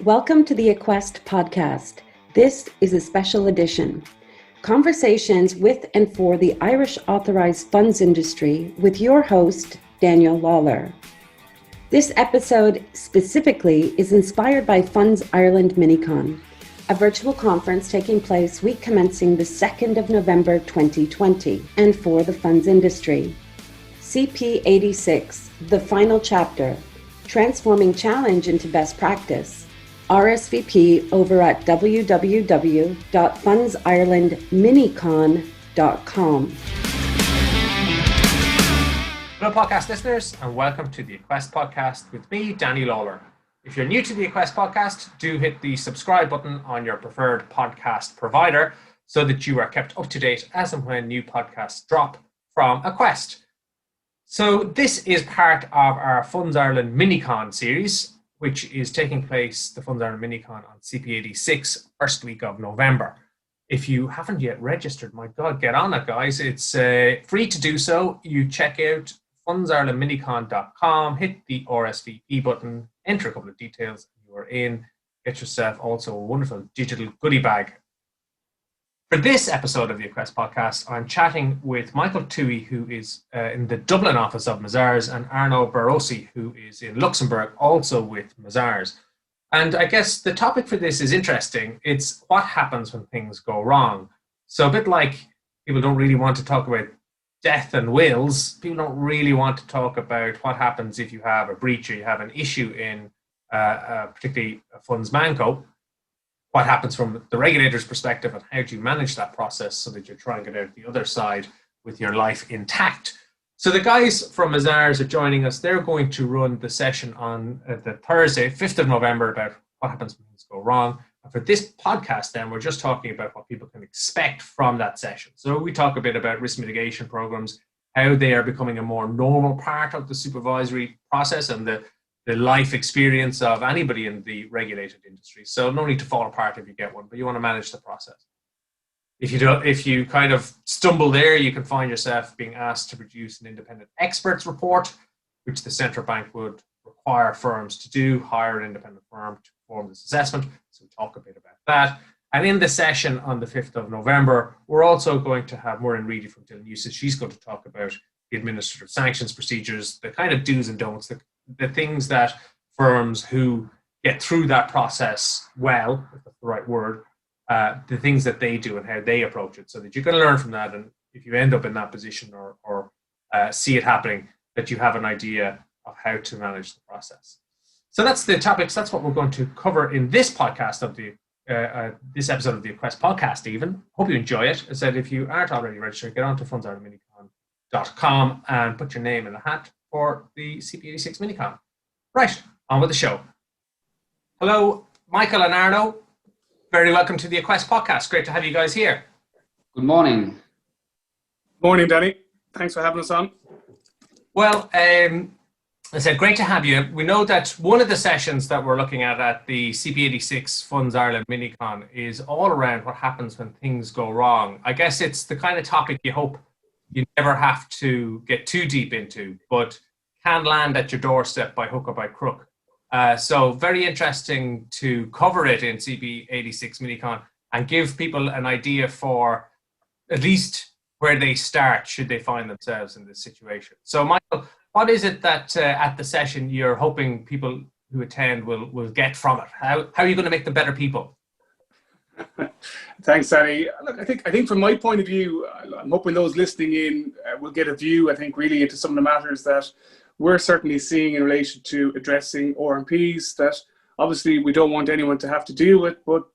Welcome to the Aquest Podcast. This is a special edition. Conversations with and for the Irish authorised funds industry with your host, Daniel Lawler. This episode specifically is inspired by Funds Ireland MiniCon, a virtual conference taking place week commencing the 2nd of November 2020, and for the funds industry. CP86, the final chapter, Transforming Challenge into Best Practice. RSVP over at www.fundsirelandminicon.com. Hello podcast listeners and welcome to the Aquest Podcast with me, Danny Lawler. If you're new to the Aquest Podcast, do hit the subscribe button on your preferred podcast provider so that you are kept up to date as and when new podcasts drop from Aquest. So this is part of our Funds Ireland MiniCon series, which is taking place, the Funds Ireland MiniCon, on CP86, first week of November. If you haven't yet registered, my God, get on it, guys. It's free to do so. You check out fundsirelandminicon.com, hit the RSVP button, enter a couple of details, and you are in. Get yourself also a wonderful digital goodie bag. For this episode of the Aquest Podcast, I'm chatting with Michael Tuohy, who is in the Dublin office of Mazars, and Arnaud Barosi, who is in Luxembourg, also with Mazars. And I guess the topic for this is interesting. It's what happens when things go wrong. So a bit like people don't really want to talk about death and wills, people don't really want to talk about what happens if you have a breach or you have an issue in particularly a funds manco. What happens from the regulator's perspective and how do you manage that process so that you're trying to get out the other side with your life intact. So the guys from Mazars are joining us. They're going to run the session on the Thursday, 5th of November, about what happens when things go wrong. And for this podcast then, we're just talking about what people can expect from that session. So we talk a bit about risk mitigation programs, how they are becoming a more normal part of the supervisory process and the life experience of anybody in the regulated industry. So no need to fall apart if you get one, but you want to manage the process. If you kind of stumble there, you can find yourself being asked to produce an independent experts report, which the central bank would require firms to do, hire an independent firm to perform this assessment. So we talk a bit about that. And in the session on the 5th of November, we're also going to have Muireann Reedy from Tilnewsis. She's going to talk about the Administrative Sanctions Procedures, the kind of do's and don'ts, the things that firms who get through that process well, if that's the right word, the things that they do and how they approach it, so that you can learn from that. And if you end up in that position or see it happening, that you have an idea of how to manage the process. So that's the topics. That's what we're going to cover in this podcast of the this episode of the Aquest Podcast. Even hope you enjoy it. As I said, if you aren't already registered, get on to fundsirelandminicon.com and put your name in the hat for the CP86 MiniCon. Right, on with the show. Hello, Michael and Arnaud. Very welcome to the Aquest Podcast. Great to have you guys here. Good morning. Morning, Danny. Thanks for having us on. Well, I said great to have you. We know that one of the sessions that we're looking at the CP86 Funds Ireland MiniCon is all around what happens when things go wrong. I guess it's the kind of topic you hope you never have to get too deep into, but can land at your doorstep by hook or by crook. So very interesting to cover it in CP86 MiniCon and give people an idea for at least where they start should they find themselves in this situation. So Michael, what is it that at the session you're hoping people who attend will get from it? How are you going to make them better people? Thanks, Danny. Look, I think from my point of view, I'm hoping those listening in will get a view, I think, really into some of the matters that we're certainly seeing in relation to addressing RMPs that obviously we don't want anyone to have to deal with, but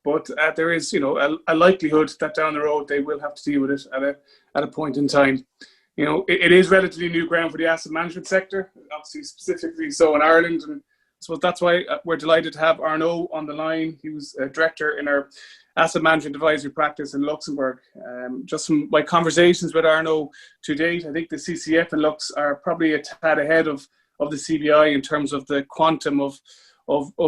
there is, a likelihood that down the road they will have to deal with it at a point in time. It is relatively new ground for the asset management sector, obviously specifically so in Ireland, and so that's why we're delighted to have Arnaud on the line. He was a director in our asset management advisory practice in Luxembourg. Just from my conversations with Arnaud to date, I think the CCF in Lux are probably a tad ahead of the CBI in terms of the quantum of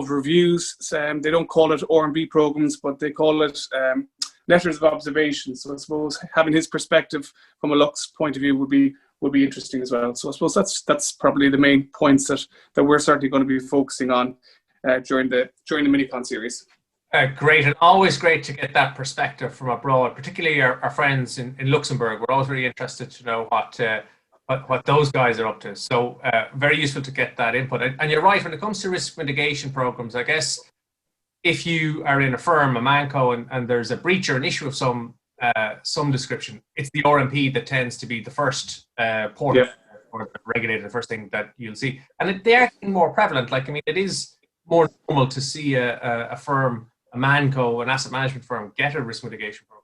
reviews. They don't call it R&B programs, but they call it letters of observation. So I suppose having his perspective from a Lux point of view would be interesting as well. So I suppose that's probably the main points that we're certainly going to be focusing on. during the MiniCon series. Great, and always great to get that perspective from abroad, particularly our friends in Luxembourg. We're always really interested to know what those guys are up to. So very useful to get that input. And you're right, when it comes to risk mitigation programs, I guess if you are in a firm, a ManCo, and there's a breach or an issue of some description, it's the RMP that tends to be the first port or the regulator, the first thing that you'll see. And they're more prevalent. Like, I mean, it is more normal to see a firm, a ManCo, an asset management firm, get a risk mitigation program.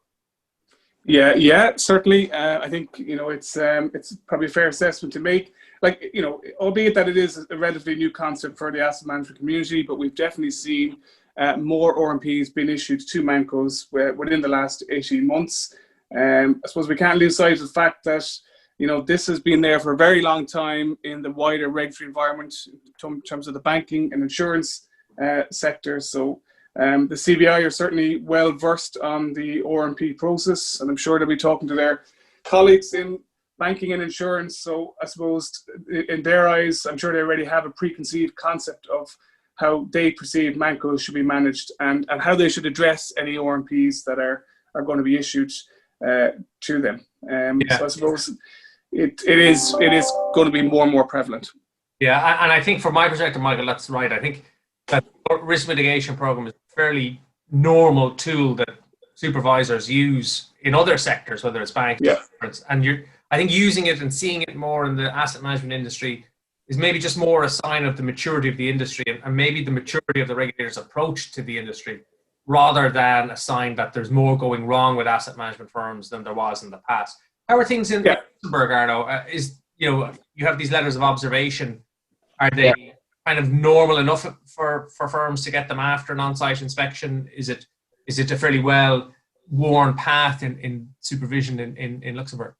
Yeah, certainly. I think it's probably a fair assessment to make. Like, albeit that it is a relatively new concept for the asset management community, but we've definitely seen more RMPs being issued to ManCos within the last 18 months. I suppose we can't lose sight of the fact that this has been there for a very long time in the wider regulatory environment in terms of the banking and insurance sector. So the CBI are certainly well versed on the RMP process, and I'm sure they'll be talking to their colleagues in banking and insurance. So I suppose in their eyes, I'm sure they already have a preconceived concept of how they perceive ManCos should be managed and how they should address any RMPs that are going to be issued to them. So I suppose it is going to be more and more prevalent. Yeah, and I think from my perspective, Michael, that's right. I think that risk mitigation program is a fairly normal tool that supervisors use in other sectors, whether it's banks, and I think using it and seeing it more in the asset management industry is maybe just more a sign of the maturity of the industry and maybe the maturity of the regulator's approach to the industry, rather than a sign that there's more going wrong with asset management firms than there was in the past. How are things in Luxembourg, Arnaud? You have these letters of observation. Are they kind of normal enough for firms to get them after an on-site inspection? Is it a fairly well-worn path in supervision in Luxembourg?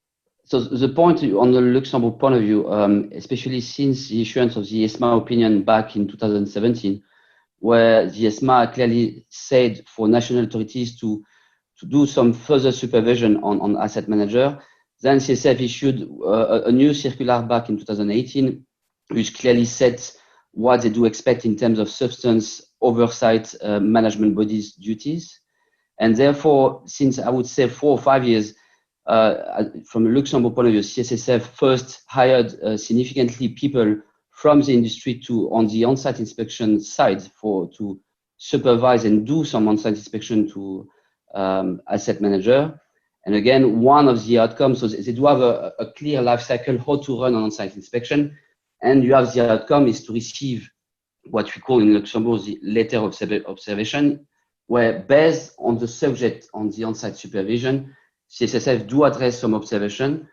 So the point on the Luxembourg point of view, especially since the issuance of the ESMA opinion back in 2017, where the ESMA clearly said for national authorities to do some further supervision on asset manager, then CSF issued a new circular back in 2018, which clearly sets what they do expect in terms of substance oversight management bodies' duties. And therefore, since I would say 4 or 5 years, from a Luxembourg point of view, CSSF first hired significantly people from the industry on the on-site inspection side to supervise and do some on-site inspection to asset manager. And again, one of the outcomes, so they do have a clear life cycle how to run an on-site inspection. And you have the outcome is to receive what we call in Luxembourg the letter of observation, where based on the subject on the on-site supervision, CSSF do address some observation,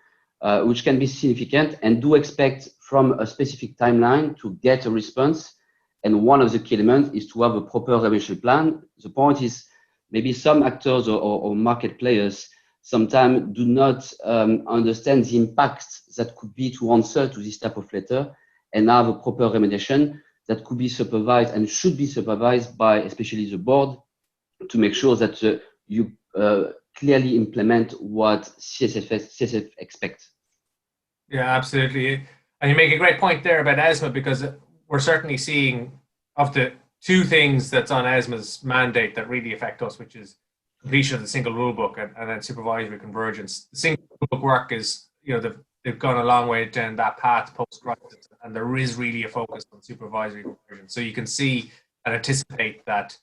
which can be significant, and do expect from a specific timeline to get a response. And one of the key elements is to have a proper remediation plan. The point is maybe some actors or market players sometimes do not understand the impact that could be to answer to this type of letter and have a proper remediation that could be supervised and should be supervised by especially the board to make sure that you clearly implement what CSF expects. Yeah, absolutely. And you make a great point there about ESMA, because we're certainly seeing of the two things that's on ESMA's mandate that really affect us, which is completion of the single rule book and then supervisory convergence. The single rule book work is, they've gone a long way down that path post-crisis, and there is really a focus on supervisory convergence. So you can see and anticipate that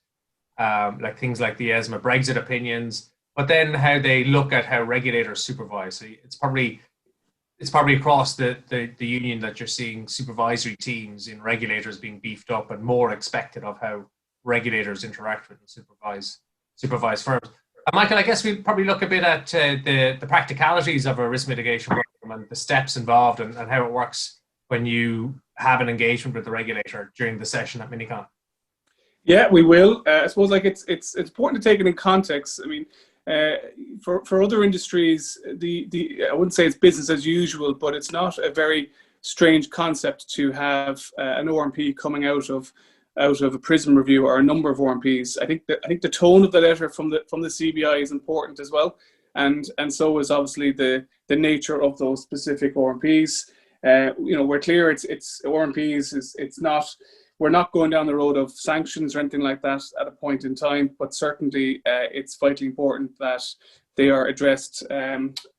like things like the ESMA Brexit opinions, but then how they look at how regulators supervise. So it's probably across the union that you're seeing supervisory teams in regulators being beefed up and more expected of how regulators interact with and supervise firms. Michael, I guess we'll probably look a bit at the practicalities of a risk mitigation program and the steps involved and how it works when you have an engagement with the regulator during the session at MiniCon. Yeah, we will. I suppose it's important to take it in context. I mean, for other industries, I wouldn't say it's business as usual, but it's not a very strange concept to have an ORMP coming out of a PRISM review or a number of ORMPs. I think the tone of the letter from the CBI is important as well, and so is obviously the nature of those specific ORMPs. We're clear it's ORMPs. It's not. we're not going down the road of sanctions or anything like that at a point in time, but certainly it's vitally important that they are addressed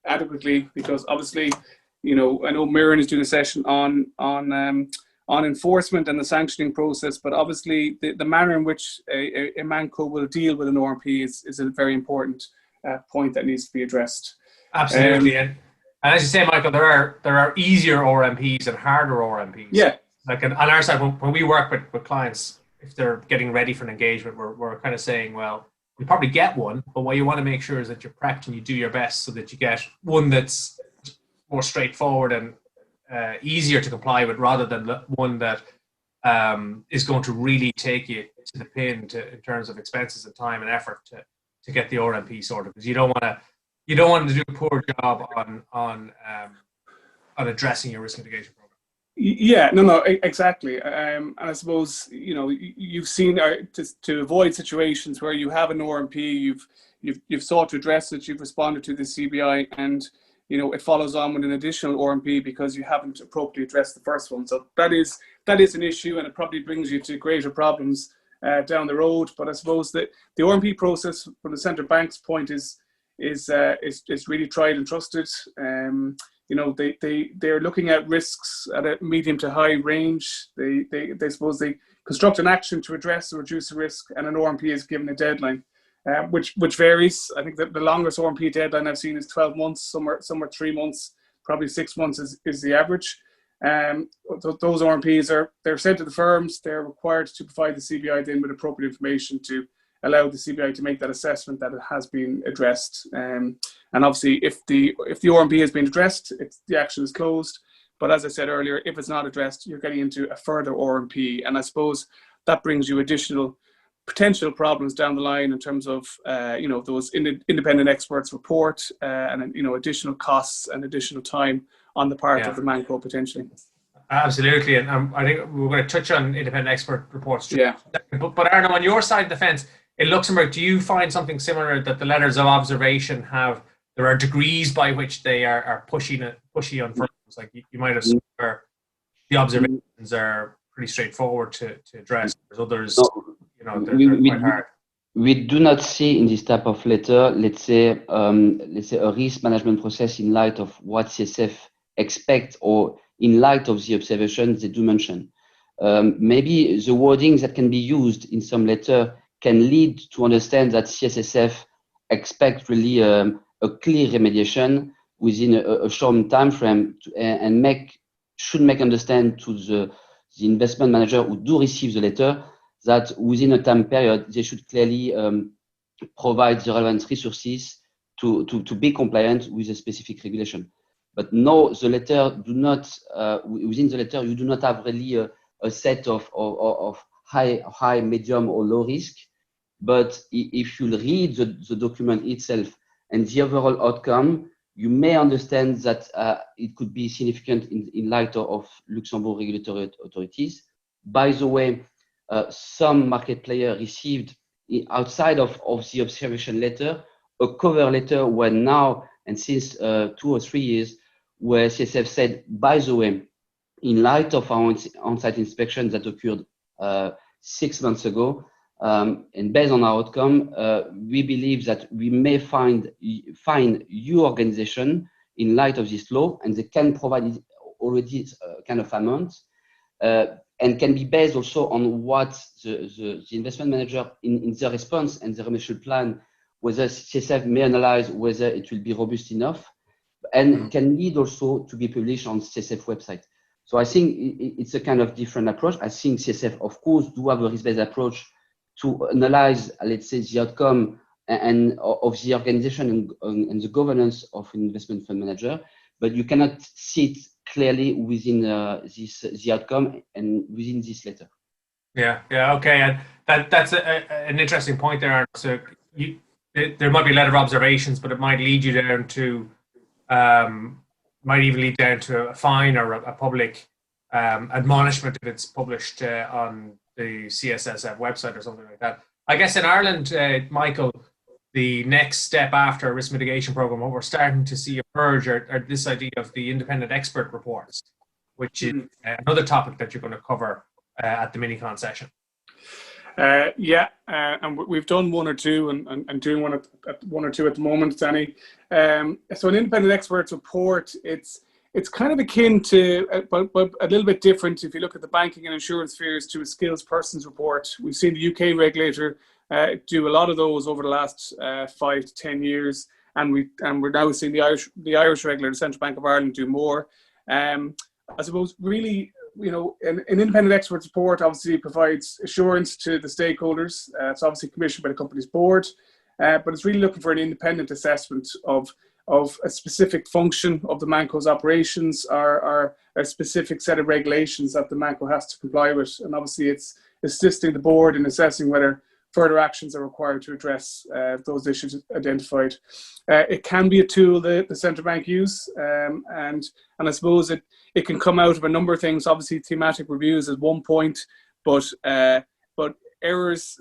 adequately, because obviously, I know Mirren is doing a session on enforcement and the sanctioning process, but obviously the manner in which a ManCo will deal with an ORMP is a very important point that needs to be addressed. Absolutely, and as you say, Michael, there are easier ORMPs and harder ORMPs. Yeah. Like on our side, when we work with clients, if they're getting ready for an engagement, we're kind of saying, well, you probably get one, but what you want to make sure is that you're prepped and you do your best so that you get one that's more straightforward and easier to comply with, rather than one that is going to really take you to the pin in terms of expenses and time and effort to get the RMP sorted, because you don't want to do a poor job on addressing your risk mitigation program. Yeah, no, exactly. And I suppose, you've seen to avoid situations where you have an ORMP, you've sought to address it, you've responded to the CBI, and it follows on with an additional ORMP because you haven't appropriately addressed the first one. So that is an issue, and it probably brings you to greater problems down the road. But I suppose that the ORMP process, from the central bank's point, is really tried and trusted. They're looking at risks at a medium to high range. They suppose they construct an action to address or reduce the risk, and an ORMP is given a deadline, which varies. I think that the longest ORMP deadline I've seen is 12 months. Some are 3 months, probably 6 months is the average. Those ORMPs they're sent to the firms. They're required to provide the CBI then with appropriate information to allow the CBI to make that assessment that it has been addressed. And obviously, if the ORMP has been addressed, the action is closed. But as I said earlier, if it's not addressed, you're getting into a further ORMP. And I suppose that brings you additional potential problems down the line in terms of, those independent experts report and, additional costs and additional time on the part of the ManCo potentially. Absolutely. And I think we're going to touch on independent expert reports. Yeah. But Arnaud, on your side of the fence, in Luxembourg, do you find something similar, that the letters of observation there are degrees by which they are pushy on firms? Like you might have seen where the observations are pretty straightforward to address. There's others, they're quite hard. We do not see in this type of letter, let's say a risk management process in light of what CSF expect, or in light of the observations they do mention. Maybe the wordings that can be used in some letter can lead to understand that CSSF expect really a clear remediation within a short time frame, and should make understand to the investment manager who do receive the letter that within a time period they should clearly provide the relevant resources to be compliant with a specific regulation. But no, the letter do not within the letter you do not have really a set of high, medium, or low risk. But if you read the document itself and the overall outcome, you may understand that it could be significant in light of Luxembourg regulatory authorities. By the way, some market players received, outside of the observation letter, a cover letter where now, and since 2 or 3 years, where CSF said, by the way, in light of our on-site inspection that occurred 6 months ago, and based on our outcome, we believe that we may find your organization in light of this law, and they can provide already kind of amount, and can be based also on what the investment manager in the response and the remedial plan, whether CSF may analyze whether it will be robust enough, and can lead also to be published on CSF website. So I think it's a kind of different approach. I think CSF, of course, do have a risk-based approach to analyze, let's say, the outcome and of the organization and the governance of an investment fund manager, but you cannot see it clearly within the outcome and within this letter. Yeah, okay, and that's an interesting point there. So there might be a letter of observations, but it might lead you down to, might even lead down to a fine or a public admonishment if it's published on the CSSF website or something like that. I guess in Ireland, Michael, the next step after a risk mitigation program, what we're starting to see emerge are this idea of the independent expert reports, which is another topic that you're going to cover at the MiniCon session? And we've done one or two, and doing one or two at the moment, Danny. So an independent experts report, it's kind of akin to, but a little bit different if you look at the banking and insurance spheres, to a skills persons report. We've seen the UK regulator do a lot of those over the last 5 to 10 years, and we're now seeing the Irish regulator, the Central Bank of Ireland, do more. I suppose really, an independent expert report obviously provides assurance to the stakeholders. It's obviously commissioned by the company's board, but it's really looking for an independent assessment of a specific function of the Manco's operations, or a specific set of regulations that the Manco has to comply with. And obviously it's assisting the board in assessing whether further actions are required to address those issues identified. It can be a tool that the central bank use, and I suppose it can come out of a number of things. Obviously, thematic reviews is one point, but errors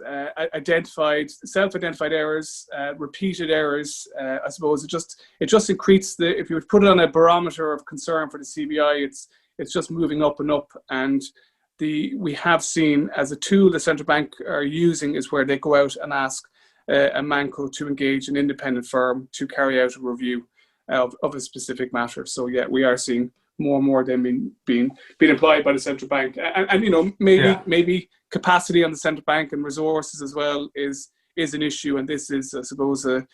identified, self-identified errors, repeated errors. I suppose it just increases if you would put it on a barometer of concern for the CBI, it's just moving up and up. And we have seen as a tool the central bank are using is where they go out and ask a Manco to engage an independent firm to carry out a review of a specific matter. So yeah, we are seeing more and more of them being applied by the central bank, and maybe capacity on the central bank and resources as well is an issue, and this is, I suppose, a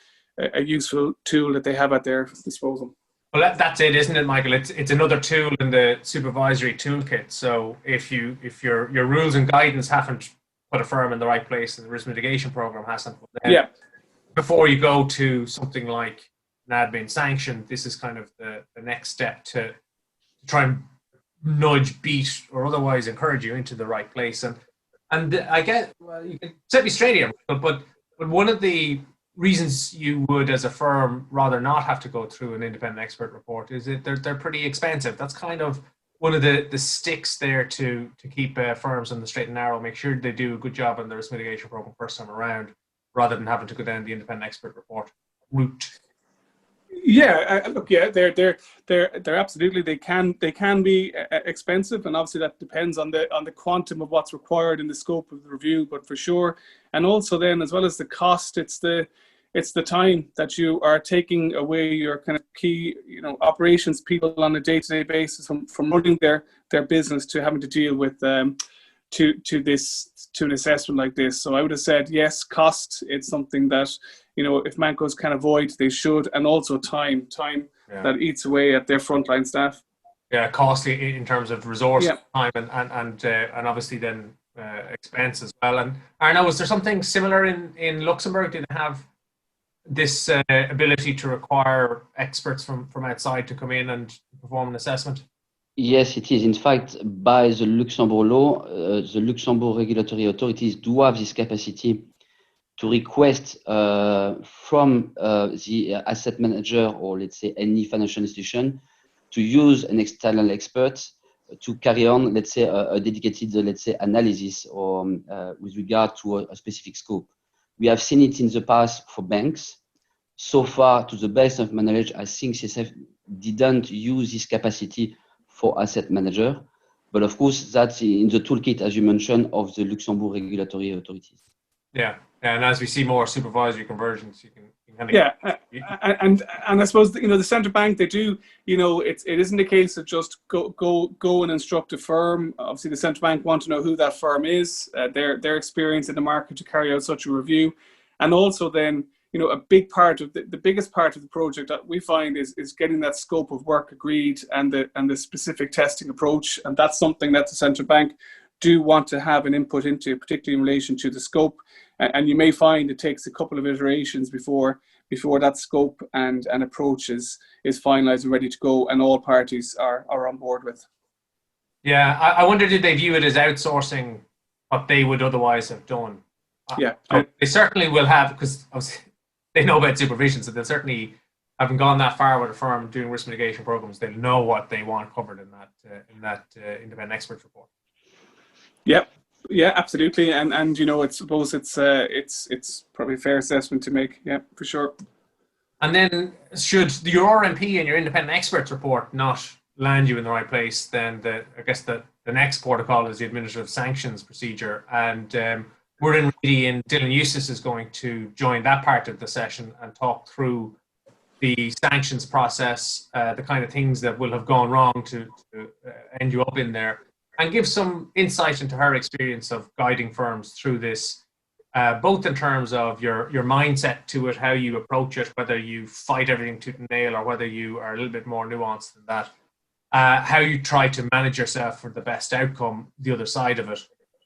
useful tool that they have at their disposal. Well, that's it, isn't it, Michael? It's another tool in the supervisory toolkit. So if your rules and guidance haven't put a firm in the right place, and the risk mitigation program hasn't, then before you go to something like an admin sanction, this is kind of the next step to try and nudge, beat, or otherwise encourage you into the right place. And I get, well, you can set me straight here, but one of the reasons you would, as a firm, rather not have to go through an independent expert report is that they're pretty expensive. That's kind of one of the sticks there to keep firms on the straight and narrow, make sure they do a good job on the risk mitigation program first time around, rather than having to go down the independent expert report route. They're absolutely, they can be expensive, and obviously that depends on the quantum of what's required in the scope of the review, but for sure. And also then, as well as the cost, it's the time that you are taking away your kind of key operations people on a day-to-day basis from running their business to having to deal with to an assessment like this. So I would have said yes, cost, it's something that if Mancos can avoid, they should, and also time that eats away at their frontline staff. Yeah, costly in terms of resource, time, and obviously then expense as well. And Arnaud, was there something similar in Luxembourg? Did they have this ability to require experts from outside to come in and perform an assessment? Yes, it is. In fact, by the Luxembourg law, the Luxembourg regulatory authorities do have this capacity to request from the asset manager, or let's say any financial institution, to use an external expert to carry on, let's say, a dedicated, let's say, analysis or with regard to a specific scope. We have seen it in the past for banks. So far, to the best of my knowledge, I think CSF didn't use this capacity for asset manager. But of course, that's in the toolkit, as you mentioned, of the Luxembourg regulatory authorities. Yeah, and as we see more supervisory convergence, you can kind of and I suppose the central bank, they do it isn't a case of just go and instruct a firm. Obviously, the central bank want to know who that firm is, their experience in the market to carry out such a review, and also then a big part of the biggest part of the project that we find is getting that scope of work agreed and the specific testing approach, and that's something that the central bank do want to have an input into, particularly in relation to the scope. And you may find it takes a couple of iterations before that scope and approach is finalized and ready to go, and all parties are on board with. Yeah, I wonder, did they view it as outsourcing what they would otherwise have done? Yeah, they certainly will have, because they know about supervision, so they'll certainly, having gone that far with a firm doing risk mitigation programs, they'll know what they want covered in that independent expert report. Yeah, absolutely, and I suppose it's probably a fair assessment to make. Yeah, for sure. And then, should your RMP and your independent experts report not land you in the right place, then I guess the the next protocol is the Administrative Sanctions Procedure. And we're in really in, Dylan Eustace is going to join that part of the session and talk through the sanctions process, the kind of things that will have gone wrong to end you up in there, and give some insight into her experience of guiding firms through this, both in terms of your mindset to it, how you approach it, whether you fight everything tooth and nail or whether you are a little bit more nuanced than that, how you try to manage yourself for the best outcome, the other side of it,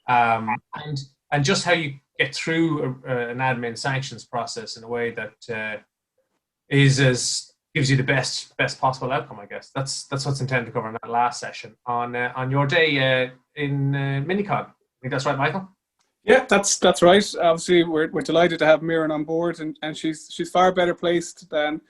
and just how you get through an admin sanctions process in a way that gives you the best possible outcome. I guess that's what's intended to cover in that last session on your day in MiniCon. I think that's right, Michael. Yeah, that's right. Obviously, we're delighted to have Miran on board, and she's far better placed than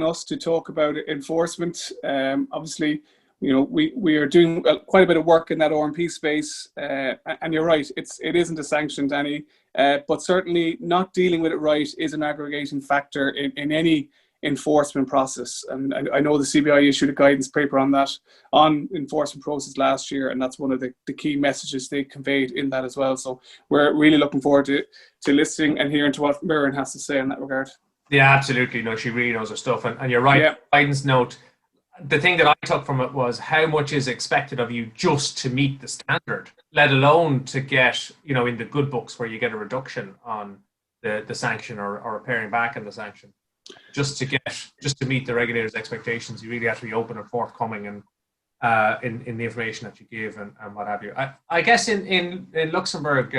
us to talk about enforcement. Obviously, we are doing quite a bit of work in that RMP space, and you're right. It isn't a sanction, Danny, but certainly not dealing with it right is an aggregating factor in any enforcement process. And I know the CBI issued a guidance paper on that, on enforcement process last year, and that's one of the key messages they conveyed in that as well. So we're really looking forward to listening and hearing to what Miran has to say in that regard. Yeah, absolutely. No, she really knows her stuff, and you're right. Yeah. Guidance note. The thing that I took from it was how much is expected of you just to meet the standard, let alone to get, in the good books where you get a reduction on the sanction or paring back on the sanction. Just to meet the regulator's expectations, you really have to be open and forthcoming and in the information that you give and what have you. I guess in Luxembourg,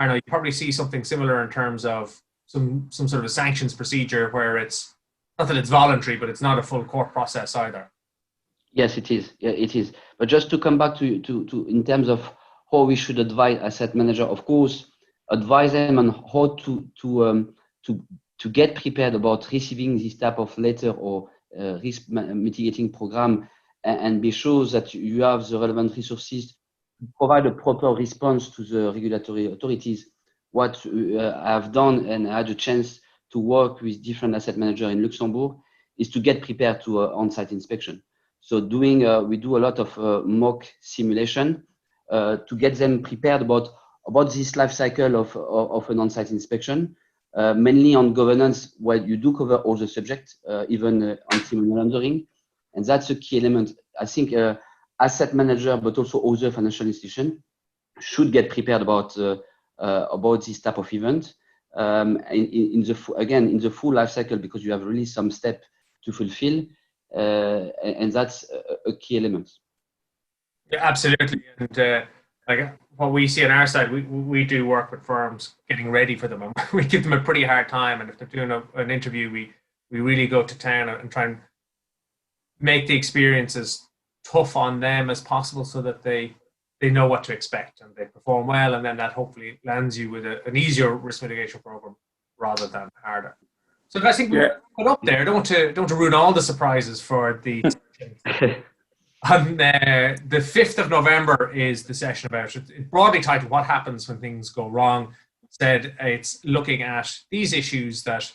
Arnaud, you probably see something similar in terms of some sort of a sanctions procedure where it's not that it's voluntary, but it's not a full court process either. Yes, it is. Yeah, it is. But just to come back to in terms of how we should advise asset manager, of course, advise them on how to get prepared about receiving this type of letter or risk mitigating program, and be sure that you have the relevant resources to provide a proper response to the regulatory authorities. What I've done, and I had a chance to work with different asset managers in Luxembourg, is to get prepared to on-site inspection. So we do a lot of mock simulation to get them prepared about this life cycle of an on-site inspection, mainly on governance, where you do cover all the subjects, even anti-money laundering, and that's a key element. I think asset manager, but also other financial institutions, should get prepared about this type of event. In the full life cycle, because you have really some step to fulfill, and that's a key element. Yeah, absolutely. And like what we see on our side, we do work with firms getting ready for them, and we give them a pretty hard time. And if they're doing an interview, we really go to town and try and make the experience as tough on them as possible, so that they know what to expect and they perform well, and then that hopefully lands you with an easier risk mitigation program rather than harder. So I think we're put up there. Don't want to ruin all the surprises for the on the 5th of November is the session about it. It's broadly titled "What Happens When Things Go Wrong." Said it's looking at these issues that,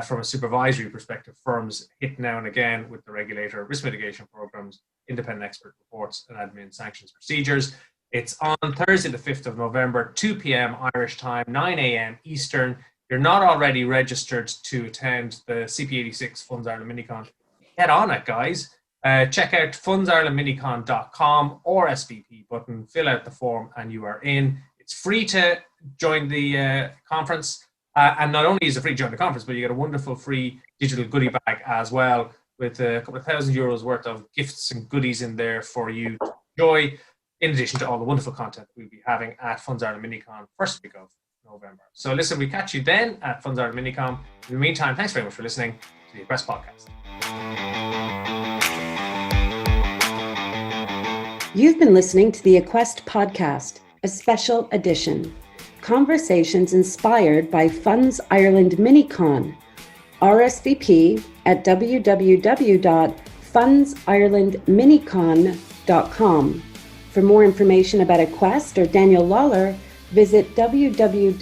from a supervisory perspective, firms hit now and again with the regulator, risk mitigation programs, independent expert reports, and admin sanctions procedures. It's on Thursday, the 5th of November, 2 p.m. Irish time, 9 a.m. Eastern. You're not already registered to attend the CP86 Funds Ireland MiniCon. Get on it, guys. Check out fundsirelandminicon.com or SVP button, fill out the form, and you are in. It's free to join the conference. And not only is it free to join the conference, but you get a wonderful free digital goodie bag as well, with a couple of €1,000 worth of gifts and goodies in there for you to enjoy, in addition to all the wonderful content we'll be having at Funds Ireland MiniCon first week of November. So listen, we catch you then at Funds Ireland MiniCon. In the meantime, thanks very much for listening to the Aquest Podcast. You've been listening to the Aquest Podcast, a special edition. Conversations inspired by Funds Ireland MiniCon. RSVP at www.fundsirelandminicon.com. For more information about Aquest or Daniel Lawler, visit www.aquest.ie.